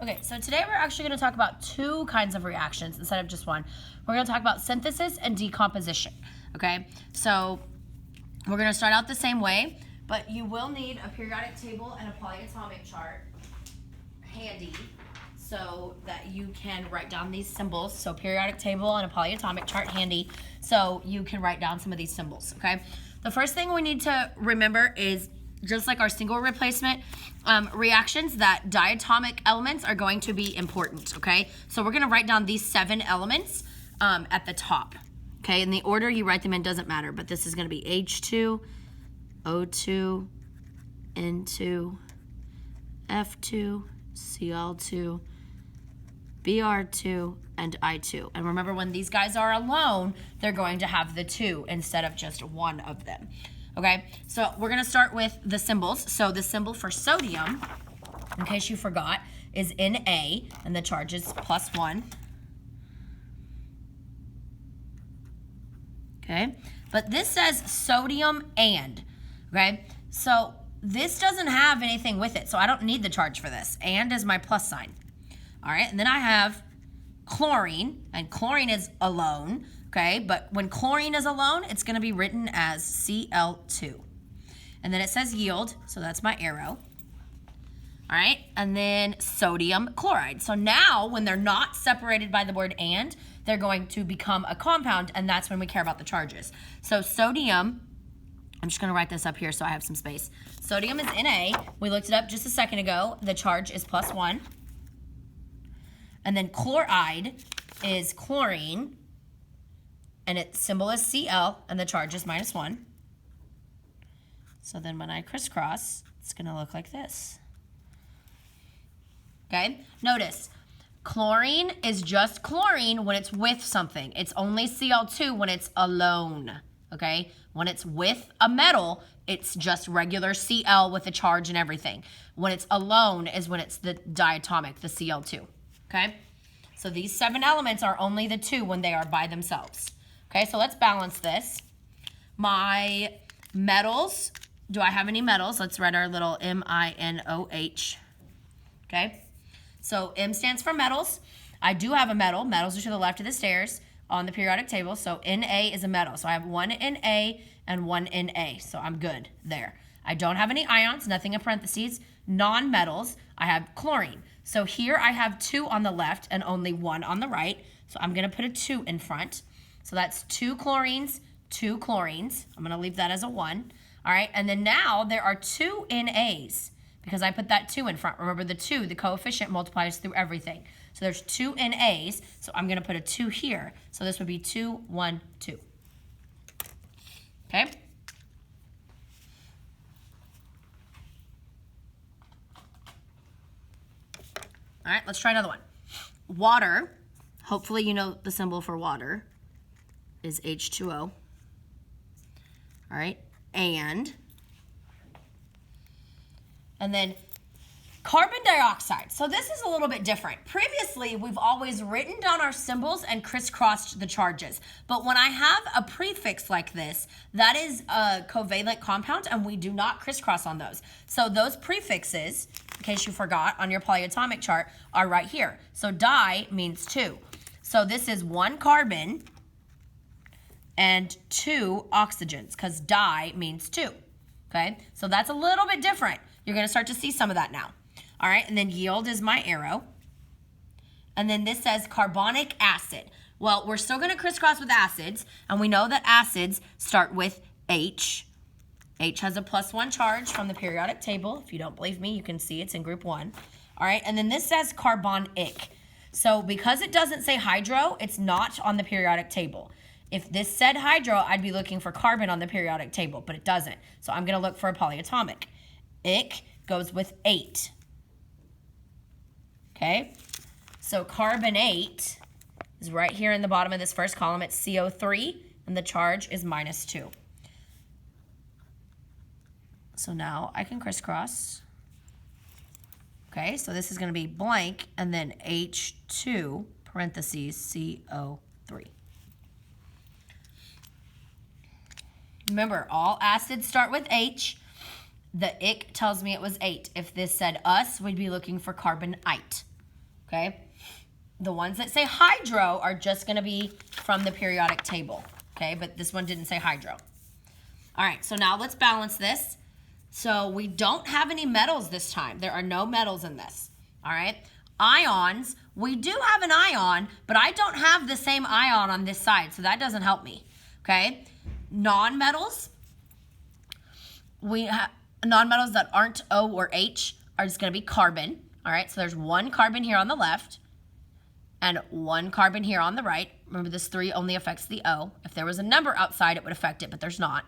Okay, so today we're actually going to talk about two kinds of reactions instead of just one. We're going to talk about synthesis and decomposition, okay? So we're going to start out the same way, but you will need a periodic table and a polyatomic chart handy so that you can write down these symbols. So periodic table and a polyatomic chart handy so you can write down some of these symbols, okay? The first thing we need to remember is, just like our single replacement reactions, that diatomic elements are going to be important, okay? So we're gonna write down these 7 elements at the top, okay? And the order you write them in doesn't matter, but this is gonna be H2, O2, N2, F2, Cl2, Br2, and I2. And remember, when these guys are alone, they're going to have the 2 instead of just one of them. Okay, so we're gonna start with the symbols. So the symbol for sodium, in case you forgot, is Na, and the charge is +1. Okay, but this says sodium and, okay? So this doesn't have anything with it, so I don't need the charge for this. And is my plus sign. All right, and then I have chlorine, and chlorine is alone. Okay, but when chlorine is alone, it's going to be written as Cl2. And then it says yield, so that's my arrow. All right, and then sodium chloride. So now, when they're not separated by the word and, they're going to become a compound, and that's when we care about the charges. So sodium, I'm just going to write this up here so I have some space. Sodium is Na. We looked it up just a second ago. The charge is +1. And then chloride is chlorine, and its symbol is Cl, and the charge is -1. So then when I crisscross, it's gonna look like this. Okay, notice, chlorine is just chlorine when it's with something. It's only Cl2 when it's alone, okay? When it's with a metal, it's just regular Cl with a charge and everything. When it's alone is when it's the diatomic, the Cl2, okay? So these 7 elements are only the 2 when they are by themselves. Okay, so let's balance this. My metals, do I have any metals? Let's write our little M-I-N-O-H. Okay, so M stands for metals. I do have a metal. Metals are to the left of the stairs on the periodic table. So Na is a metal. So I have 1 Na and 1 Na. So I'm good there. I don't have any ions, nothing in parentheses. Non-metals, I have chlorine. So here I have 2 on the left and only 1 on the right. So I'm going to put a 2 in front. So that's 2 chlorines, 2 chlorines. I'm going to leave that as a 1. All right, and then now there are 2 NAs because I put that 2 in front. Remember, the 2, the coefficient, multiplies through everything. So there's 2 NAs, so I'm going to put a 2 here. So this would be 2, 1, 2. Okay? All right, let's try another one. Water, hopefully you know the symbol for water is H2O. All right, and then carbon dioxide. So this is a little bit different. Previously, we've always written down our symbols and crisscrossed the charges. But when I have a prefix like this, that is a covalent compound, and we do not crisscross on those. So those prefixes, in case you forgot, on your polyatomic chart are right here. So di means 2. So this is 1 carbon and 2 oxygens, because di means 2, okay? So that's a little bit different. You're gonna start to see some of that now. All right, and then yield is my arrow. And then this says carbonic acid. Well, we're still gonna crisscross with acids, and we know that acids start with H. H has a +1 charge from the periodic table. If you don't believe me, you can see it's in group 1. All right, and then this says carbonic. So because it doesn't say hydro, it's not on the periodic table. If this said hydro, I'd be looking for carbon on the periodic table, but it doesn't. So I'm gonna look for a polyatomic. Ic goes with 8. Okay, so carbonate is right here in the bottom of this first column. It's CO3, and the charge is -2. So now I can crisscross. Okay, so this is gonna be blank, and then H2, parentheses, CO3. Remember, all acids start with H. The ic tells me it was 8. If this said us, we'd be looking for carbonite. okay? The ones that say hydro are just gonna be from the periodic table, okay? But this one didn't say hydro. All right, so now let's balance this. So we don't have any metals this time. There are no metals in this, all right? Ions, we do have an ion, but I don't have the same ion on this side, so that doesn't help me, okay? Non-metals, we have non-metals that aren't O or H are just gonna be carbon, all right? So there's one carbon here on the left and one carbon here on the right. Remember, this 3 only affects the O. If there was a number outside, it would affect it, but there's not.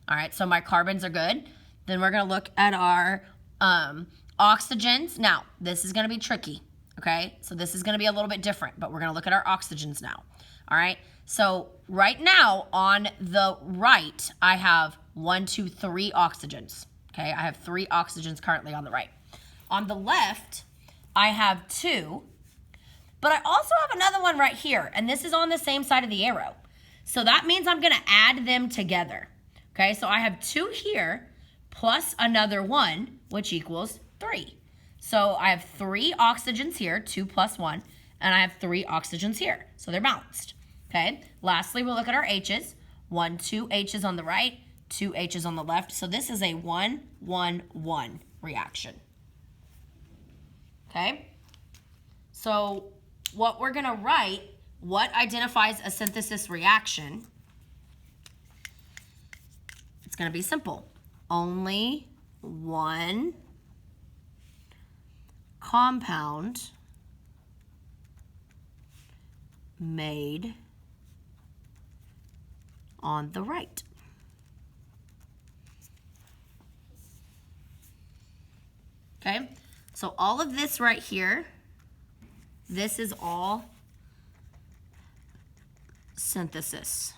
All right, so my carbons are good. Then we're gonna look at our oxygens. Now, this is gonna be tricky, okay? So this is gonna be a little bit different, but we're gonna look at our oxygens now, all right? So right now, on the right, I have 1, 2, 3 oxygens, okay? I have 3 oxygens currently on the right. On the left, I have 2, but I also have another one right here, and this is on the same side of the arrow. So that means I'm gonna add them together, okay? So I have 2 here plus another 1, which equals 3. So I have 3 oxygens here, 2 plus 1, and I have 3 oxygens here. So they're balanced, okay? Lastly, we'll look at our H's. 1, 2 H's on the right, 2 H's on the left. So this is a 1, 1, 1 reaction, okay? So what we're gonna write, what identifies a synthesis reaction, it's gonna be simple. Only one compound made on the right. Okay, so all of this right here, this is all synthesis,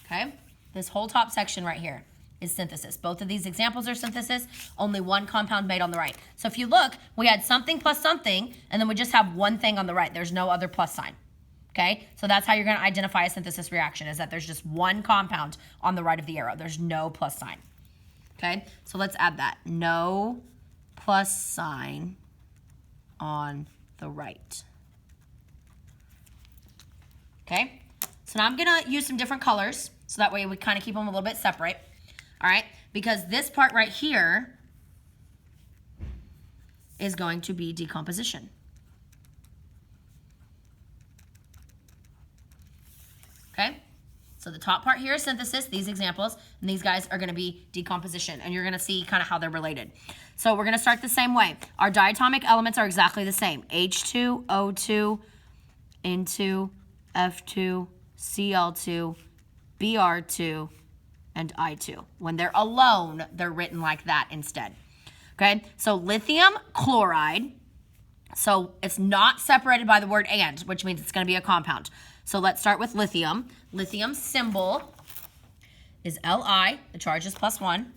okay? This whole top section right here is synthesis. Both of these examples are synthesis, only one compound made on the right. So if you look, we had something plus something, and then we just have one thing on the right. There's no other plus sign, okay? So that's how you're gonna identify a synthesis reaction, is that there's just one compound on the right of the arrow. There's no plus sign, okay? So let's add that. No plus sign on the right. Okay, so now I'm gonna use some different colors so that way we kind of keep them a little bit separate. All right, because this part right here is going to be decomposition. Okay, so the top part here is synthesis, these examples, and these guys are gonna be decomposition, and you're gonna see kind of how they're related. So we're gonna start the same way. Our diatomic elements are exactly the same. H2, O2, N2, F2, Cl2, Br2, and I2. When they're alone, they're written like that instead. Okay, so lithium chloride. So it's not separated by the word and, which means it's gonna be a compound. So let's start with lithium. Lithium symbol is Li, the charge is +1.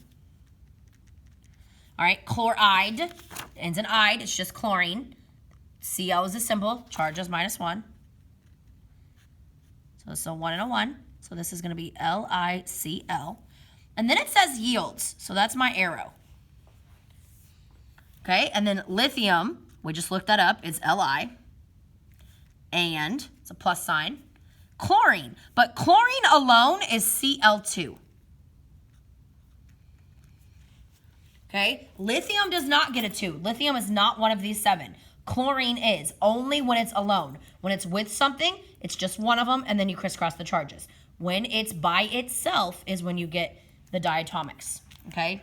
All right, chloride, ends in ide, it's just chlorine. Cl is a symbol, charge is -1. So it's a 1 and a 1. So this is gonna be LiCl. And then it says yields, so that's my arrow. Okay, and then lithium, we just looked that up, it's Li. And it's a plus sign. Chlorine, but chlorine alone is Cl2. Okay, lithium does not get a 2. Lithium is not one of these 7. Chlorine is, only when it's alone. When it's with something, it's just one of them, and then you crisscross the charges. When it's by itself is when you get the diatomics, okay?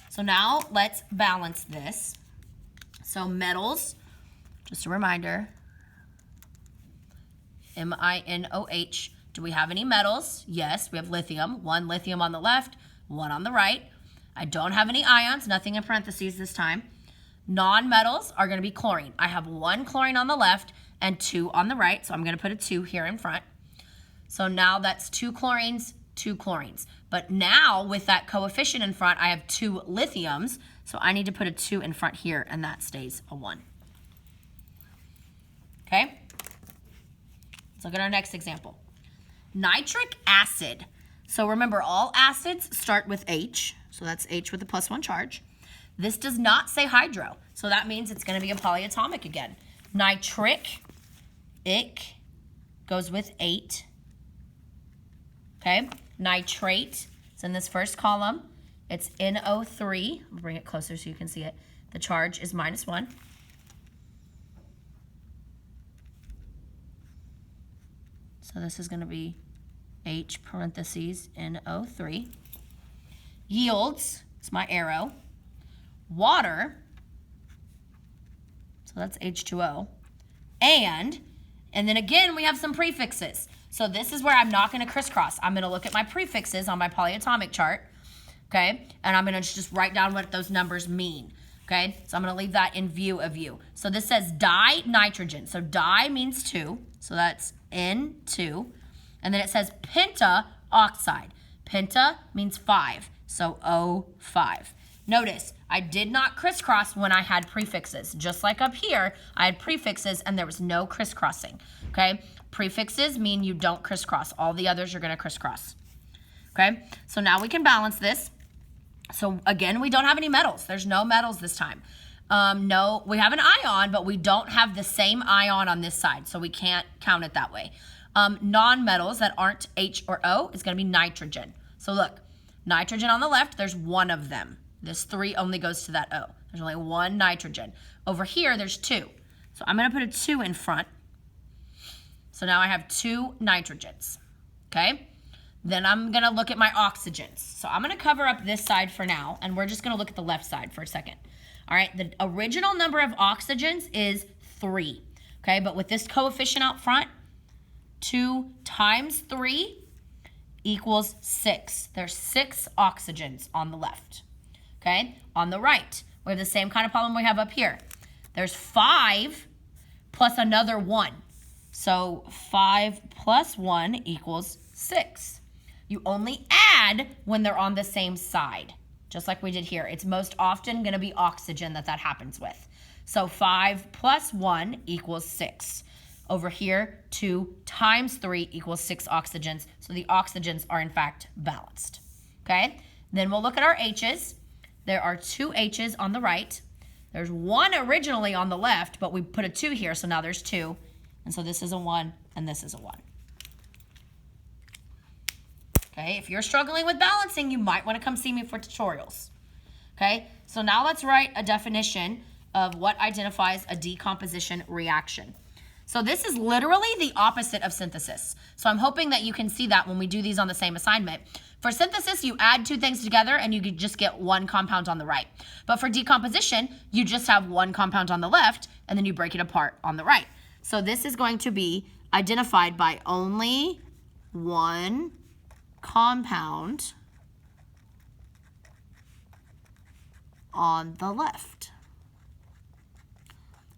So now let's balance this. So metals, just a reminder, MiNOH. Do we have any metals? Yes, we have lithium. 1 lithium on the left, 1 on the right. I don't have any ions, nothing in parentheses this time. Non-metals are gonna be chlorine. I have 1 chlorine on the left and 2 on the right, so I'm gonna put a 2 here in front. So now that's 2 chlorines, 2 chlorines. But now with that coefficient in front, I have 2 lithiums, so I need to put a 2 in front here, and that stays a 1. Okay? Let's look at our next example. Nitric acid. So remember, all acids start with H, so that's H with a +1 charge. This does not say hydro, so that means it's gonna be a polyatomic again. Nitric, ic, goes with 8. Okay, nitrate, it's in this first column. It's NO3. I'll bring it closer so you can see it. The charge is -1. So this is going to be H parentheses NO3. Yields, it's my arrow. Water, so that's H2O. And then again, we have some prefixes. So this is where I'm not going to crisscross. I'm going to look at my prefixes on my polyatomic chart, okay? And I'm going to just write down what those numbers mean, okay? So I'm going to leave that in view of you. So this says di-nitrogen. So di means 2, so that's N2. And then it says pentaoxide. Penta means 5, so O5. Notice, I did not crisscross when I had prefixes. Just like up here, I had prefixes and there was no crisscrossing, okay? Prefixes mean you don't crisscross. All the others you're gonna crisscross, okay? So now we can balance this. So again, we don't have any metals. There's no metals this time. No, we have an ion, but we don't have the same ion on this side, so we can't count it that way. Non-metals that aren't H or O is gonna be nitrogen. So look, nitrogen on the left, there's one of them. This 3 only goes to that O. There's only one nitrogen. Over here, there's 2. So I'm gonna put a 2 in front. So now I have 2 nitrogens, okay? Then I'm gonna look at my oxygens. So I'm gonna cover up this side for now, and we're just gonna look at the left side for a second. All right, the original number of oxygens is 3, okay? But with this coefficient out front, 2 times 3 equals 6. There's 6 oxygens on the left, okay? On the right, we have the same kind of problem we have up here. There's 5 plus another 1. So 5 plus 1 equals 6. You only add when they're on the same side, just like we did here. It's most often going to be oxygen that happens with. So 5 plus 1 equals 6. Over here, 2 times 3 equals 6 oxygens. So the oxygens are, in fact, balanced. Okay? Then we'll look at our H's. There are 2 H's on the right. There's 1 originally on the left, but we put a 2 here, so now there's 2. And so this is a 1, and this is a 1. Okay? If you're struggling with balancing, you might want to come see me for tutorials. Okay? So now let's write a definition of what identifies a decomposition reaction. So this is literally the opposite of synthesis. So I'm hoping that you can see that when we do these on the same assignment. For synthesis, you add 2 things together and you could just get 1 compound on the right. But for decomposition, you just have 1 compound on the left and then you break it apart on the right. So this is going to be identified by only 1 compound on the left,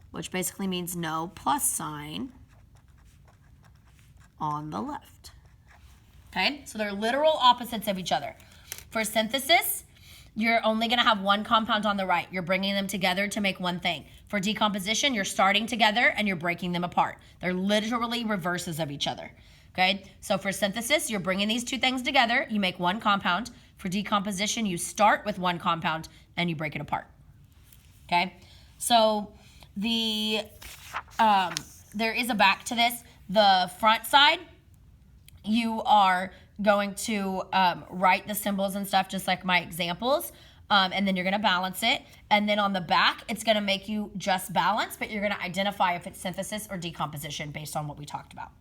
which basically means no plus sign on the left. Okay, so they're literal opposites of each other. For synthesis, you're only gonna have 1 compound on the right. You're bringing them together to make one thing. For decomposition, you're starting together and you're breaking them apart. They're literally reverses of each other. Okay, so for synthesis, you're bringing these 2 things together, you make 1 compound. For decomposition, you start with 1 compound and you break it apart. Okay, so there is a back to this. The front side, you are going to write the symbols and stuff just like my examples, and then you're going to balance it. And then on the back, it's going to make you just balance, but you're going to identify if it's synthesis or decomposition based on what we talked about.